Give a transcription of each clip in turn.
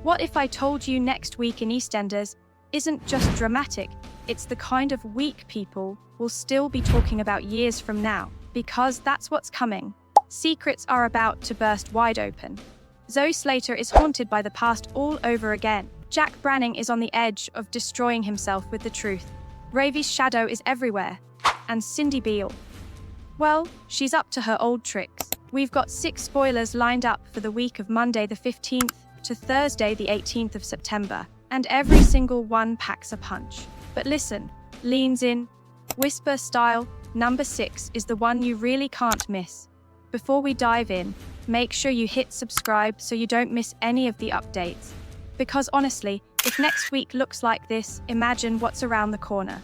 What if I told you next week in EastEnders isn't just dramatic, it's the kind of week people will still be talking about years from now, because that's what's coming. Secrets are about to burst wide open. Zoe Slater is haunted by the past all over again. Jack Branning is on the edge of destroying himself with the truth. Ravi's shadow is everywhere. And Cindy Beale, well, she's up to her old tricks. We've got 6 spoilers lined up for the week of Monday the 15th to Thursday the 18th of September, and every single one packs a punch. But listen, leans in, whisper style, number 6 is the one you really can't miss. Before we dive in, make sure you hit subscribe so you don't miss any of the updates. Because honestly, if next week looks like this, imagine what's around the corner.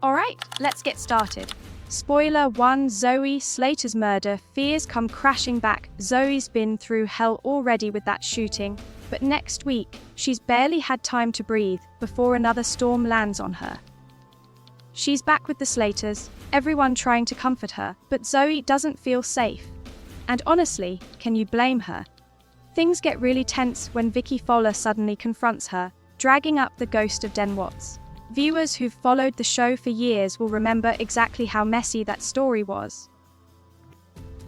Alright, let's get started. Spoiler 1: Zoe Slater's murder. Fears come crashing back. Zoe's been through hell already with that shooting, but next week, she's barely had time to breathe before another storm lands on her. She's back with the Slaters, everyone trying to comfort her, but Zoe doesn't feel safe. And honestly, can you blame her? Things get really tense when Vicky Fowler suddenly confronts her, dragging up the ghost of Den Watts. Viewers who've followed the show for years will remember exactly how messy that story was.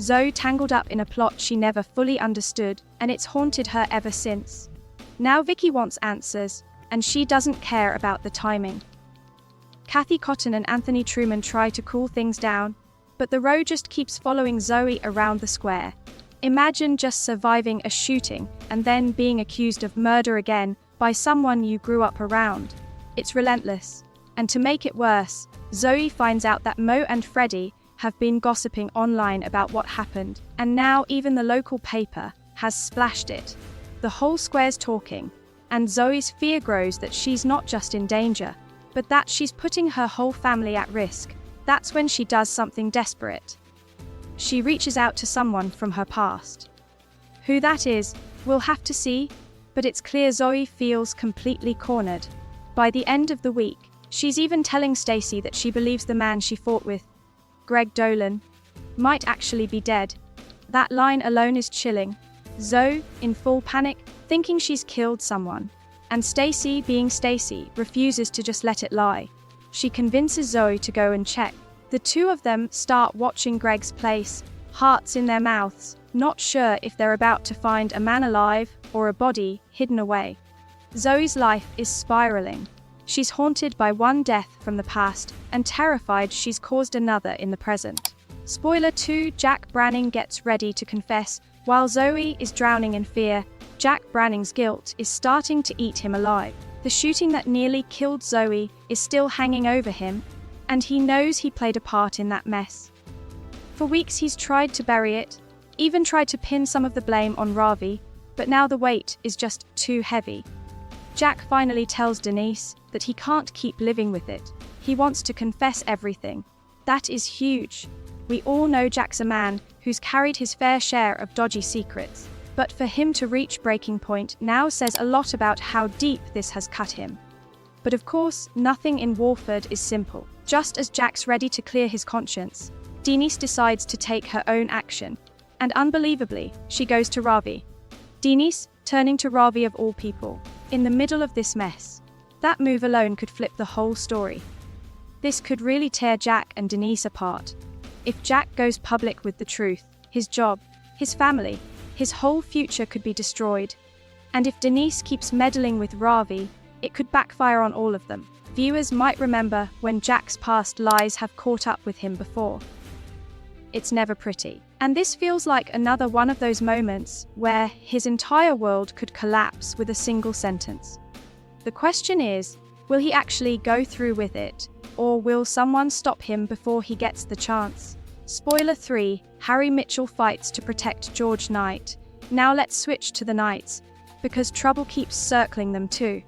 Zoe tangled up in a plot she never fully understood, and it's haunted her ever since. Now Vicky wants answers, and she doesn't care about the timing. Kathy Cotton and Anthony Truman try to cool things down, but the row just keeps following Zoe around the square. Imagine just surviving a shooting and then being accused of murder again by someone you grew up around. It's relentless. And to make it worse, Zoe finds out that Mo and Freddie have been gossiping online about what happened, and now even the local paper has splashed it. The whole square's talking, and Zoe's fear grows that she's not just in danger, but that she's putting her whole family at risk. That's when she does something desperate. She reaches out to someone from her past. Who that is, we'll have to see, but it's clear Zoe feels completely cornered. By the end of the week, she's even telling Stacy that she believes the man she fought with, Greg Dolan, might actually be dead. That line alone is chilling. Zoe, in full panic, thinking she's killed someone. And Stacy, being Stacy, refuses to just let it lie. She convinces Zoe to go and check. The two of them start watching Greg's place, hearts in their mouths, not sure if they're about to find a man alive or a body hidden away. Zoe's life is spiraling. She's haunted by one death from the past and terrified she's caused another in the present. Spoiler 2: Jack Branning gets ready to confess. While Zoe is drowning in fear, Jack Branning's guilt is starting to eat him alive. The shooting that nearly killed Zoe is still hanging over him, and he knows he played a part in that mess. For weeks he's tried to bury it, even tried to pin some of the blame on Ravi, but now the weight is just too heavy. Jack finally tells Denise that he can't keep living with it. He wants to confess everything. That is huge. We all know Jack's a man who's carried his fair share of dodgy secrets, but for him to reach breaking point now says a lot about how deep this has cut him. But of course, nothing in Walford is simple. Just as Jack's ready to clear his conscience, Denise decides to take her own action, and unbelievably, she goes to Ravi. Denise, turning to Ravi of all people, in the middle of this mess. That move alone could flip the whole story. This could really tear Jack and Denise apart. If Jack goes public with the truth, his job, his family, his whole future could be destroyed. And if Denise keeps meddling with Ravi, it could backfire on all of them. Viewers might remember when Jack's past lies have caught up with him before. It's never pretty. And this feels like another one of those moments where his entire world could collapse with a single sentence. The question is, will he actually go through with it, or will someone stop him before he gets the chance? Spoiler 3: Harry Mitchell fights to protect George Knight. Now let's switch to the Knights, because trouble keeps circling them too.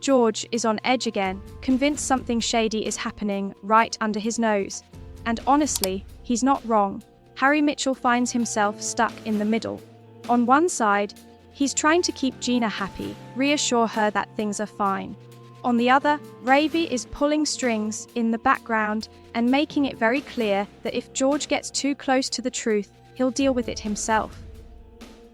George is on edge again, convinced something shady is happening right under his nose. And honestly, he's not wrong. Harry Mitchell finds himself stuck in the middle. On one side, he's trying to keep Gina happy, reassure her that things are fine. On the other, Ravi is pulling strings in the background and making it very clear that if George gets too close to the truth, he'll deal with it himself.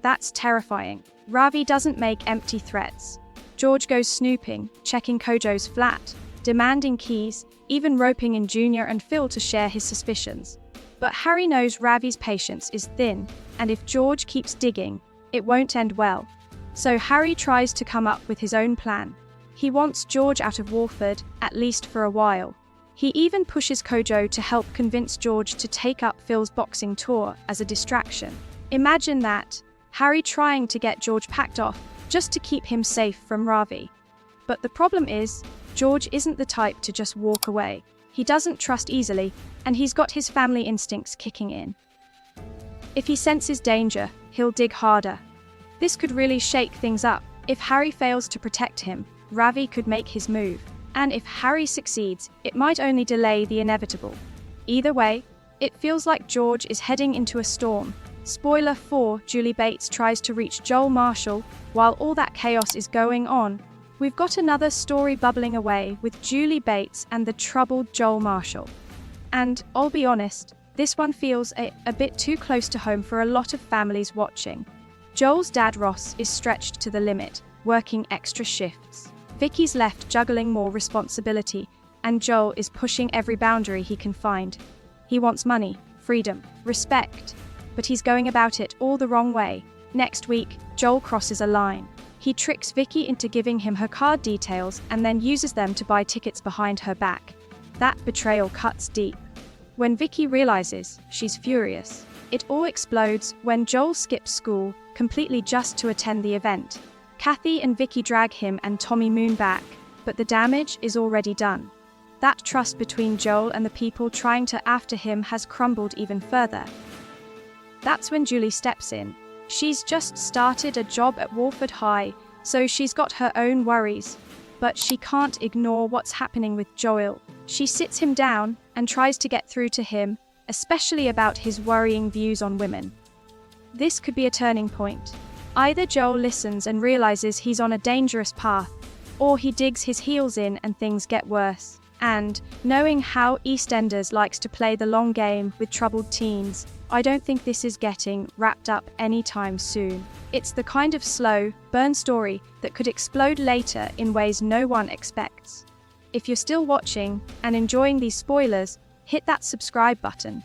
That's terrifying. Ravi doesn't make empty threats. George goes snooping, checking Kojo's flat, demanding keys, even roping in Junior and Phil to share his suspicions. But Harry knows Ravi's patience is thin, and if George keeps digging, it won't end well. So Harry tries to come up with his own plan. He wants George out of Walford, at least for a while. He even pushes Kojo to help convince George to take up Phil's boxing tour as a distraction. Imagine that, Harry trying to get George packed off just to keep him safe from Ravi. But the problem is, George isn't the type to just walk away. He doesn't trust easily, and he's got his family instincts kicking in. If he senses danger, he'll dig harder. This could really shake things up. If Harry fails to protect him, Ravi could make his move. And if Harry succeeds, it might only delay the inevitable. Either way, it feels like George is heading into a storm. Spoiler 4, Julie Bates tries to reach Joel Marshall while all that chaos is going on. We've got another story bubbling away with Julie Bates and the troubled Joel Marshall. And, I'll be honest, this one feels a bit too close to home for a lot of families watching. Joel's dad Ross is stretched to the limit, working extra shifts. Vicky's left juggling more responsibility, and Joel is pushing every boundary he can find. He wants money, freedom, respect, but he's going about it all the wrong way. Next week, Joel crosses a line. He tricks Vicky into giving him her card details and then uses them to buy tickets behind her back. That betrayal cuts deep. When Vicky realizes, she's furious. It all explodes when Joel skips school, completely just to attend the event. Kathy and Vicky drag him and Tommy Moon back, but the damage is already done. That trust between Joel and the people trying to after him has crumbled even further. That's when Julie steps in. She's just started a job at Walford High, so she's got her own worries. But she can't ignore what's happening with Joel. She sits him down and tries to get through to him, especially about his worrying views on women. This could be a turning point. Either Joel listens and realizes he's on a dangerous path, or he digs his heels in and things get worse. And, knowing how EastEnders likes to play the long game with troubled teens, I don't think this is getting wrapped up anytime soon. It's the kind of slow, burn story that could explode later in ways no one expects. If you're still watching and enjoying these spoilers, hit that subscribe button.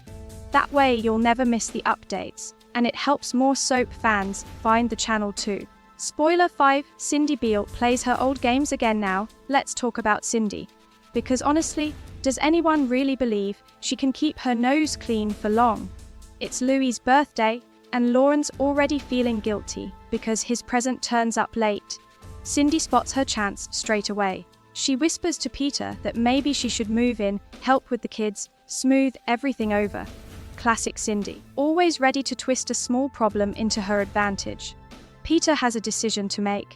That way you'll never miss the updates, and it helps more soap fans find the channel too. Spoiler 5, Cindy Beale plays her old games again now. Let's talk about Cindy. Because honestly, does anyone really believe she can keep her nose clean for long? It's Louis's birthday, and Lauren's already feeling guilty because his present turns up late. Cindy spots her chance straight away. She whispers to Peter that maybe she should move in, help with the kids, smooth everything over. Classic Cindy, always ready to twist a small problem into her advantage. Peter has a decision to make.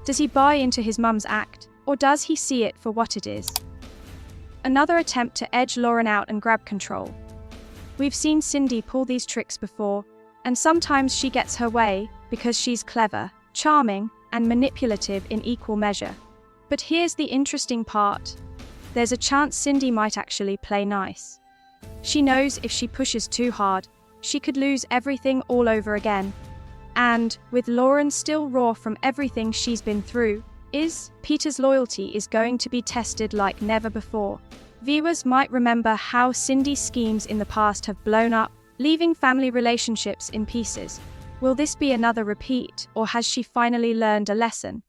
Does he buy into his mum's act, or does he see it for what it is? Another attempt to edge Lauren out and grab control. We've seen Cindy pull these tricks before, and sometimes she gets her way because she's clever, charming, and manipulative in equal measure. But here's the interesting part. There's a chance Cindy might actually play nice. She knows if she pushes too hard, she could lose everything all over again. And, with Lauren still raw from everything she's been through, Peter's loyalty is going to be tested like never before. Viewers might remember how Cindy's schemes in the past have blown up, leaving family relationships in pieces. Will this be another repeat, or has she finally learned a lesson?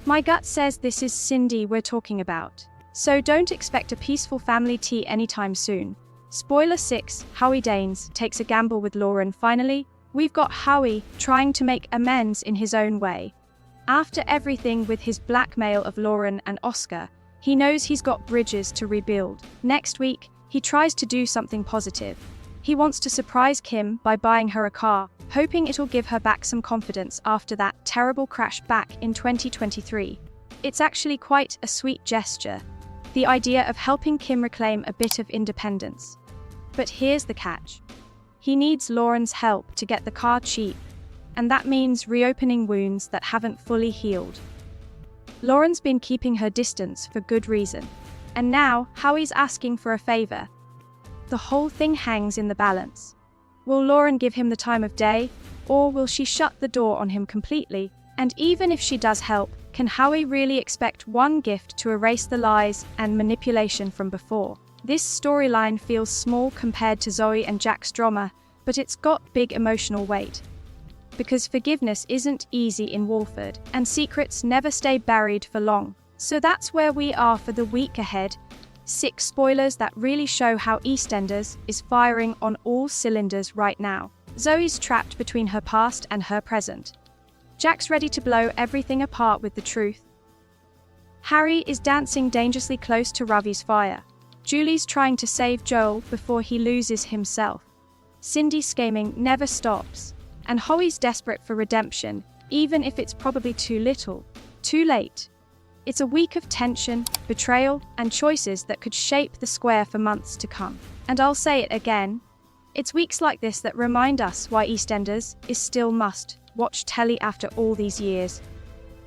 My gut says this is Cindy we're talking about. So don't expect a peaceful family tea anytime soon. Spoiler 6, Howie Danes takes a gamble with Lauren. Finally, we've got Howie trying to make amends in his own way. After everything with his blackmail of Lauren and Oscar, he knows he's got bridges to rebuild. Next week, he tries to do something positive. He wants to surprise Kim by buying her a car, hoping it'll give her back some confidence after that terrible crash back in 2023. It's actually quite a sweet gesture, the idea of helping Kim reclaim a bit of independence. But here's the catch. He needs Lauren's help to get the car cheap, and that means reopening wounds that haven't fully healed. Lauren's been keeping her distance for good reason, and now Howie's asking for a favor. The whole thing hangs in the balance. Will Lauren give him the time of day, or will she shut the door on him completely? And even if she does help, can Howie really expect one gift to erase the lies and manipulation from before? This storyline feels small compared to Zoe and Jack's drama, but it's got big emotional weight. Because forgiveness isn't easy in Walford, and secrets never stay buried for long. So that's where we are for the week ahead. 6 spoilers that really show how EastEnders is firing on all cylinders right now. Zoe's trapped between her past and her present. Jack's ready to blow everything apart with the truth. Harry is dancing dangerously close to Ravi's fire. Julie's trying to save Joel before he loses himself. Cindy's scheming never stops. And Howie's desperate for redemption, even if it's probably too little, too late. It's a week of tension, betrayal, and choices that could shape the square for months to come. And I'll say it again, it's weeks like this that remind us why EastEnders is still must-watch telly after all these years.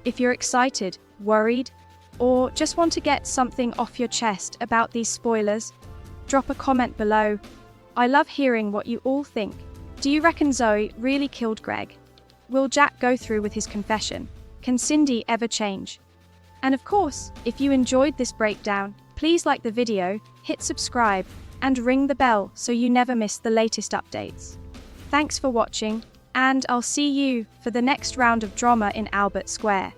If you're excited, worried, or just want to get something off your chest about these spoilers, drop a comment below. I love hearing what you all think. Do you reckon Zoe really killed Greg? Will Jack go through with his confession? Can Cindy ever change? And of course, if you enjoyed this breakdown, please like the video, hit subscribe, and ring the bell so you never miss the latest updates. Thanks for watching, and I'll see you for the next round of drama in Albert Square.